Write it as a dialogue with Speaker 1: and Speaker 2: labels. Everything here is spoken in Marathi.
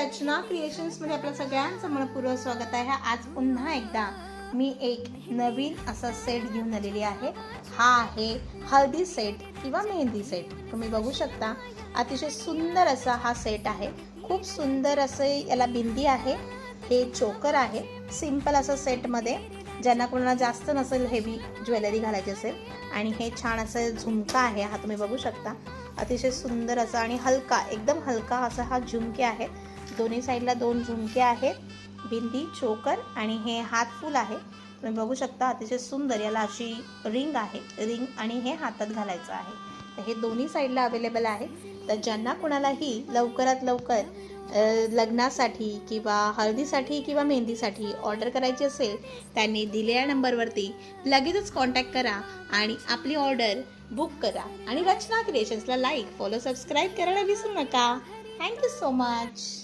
Speaker 1: रचना क्रिएशन्समध्ये आपलं सगळ्यांचं मनपूर्वक स्वागत आहे। आज पुन्हा एकदा मी एक नवीन असा सेट घेऊन आलेली आहे। हा आहे हळदी सेट किंवा मेहंदी सेट। तुम्ही बघू शकता अतिशय सुंदर असा हा सेट आहे। खूप सुंदर असे याला बिंदी आहे, हे चोकर आहे। सिंपल असं सेटमध्ये ज्यांना कोणाला जास्त नसेल हेवी ज्वेलरी घालायची असेल, आणि हे छान असं झुमका आहे, हा तुम्ही बघू शकता। अतिशय सुंदर असा आणि हलका, एकदम हलका असा हा झुमके आहे। दोन्ही साईडला दोन झुमके आहेत, बिंदी, चोकर आणि हे हात फूल आहे। तुम्ही बघू शकता अतिशय सुंदर। याला अशी रिंग आहे, रिंग आणि हे हातात घालायचं आहे। तर हे दोन्ही साईडला अवेलेबल आहे। तर ज्यांना कोणालाही लवकरात लवकर लग्नासाठी किंवा हळदीसाठी किंवा मेहंदीसाठी ऑर्डर करायची असेल, त्यांनी दिलेल्या नंबरवरती लगेचच कॉन्टॅक्ट करा आणि आपली ऑर्डर बुक करा। आणि रचना क्रिएशन्सला लाईक, फॉलो, सबस्क्राईब करायला विसरू नका। Thank you so much.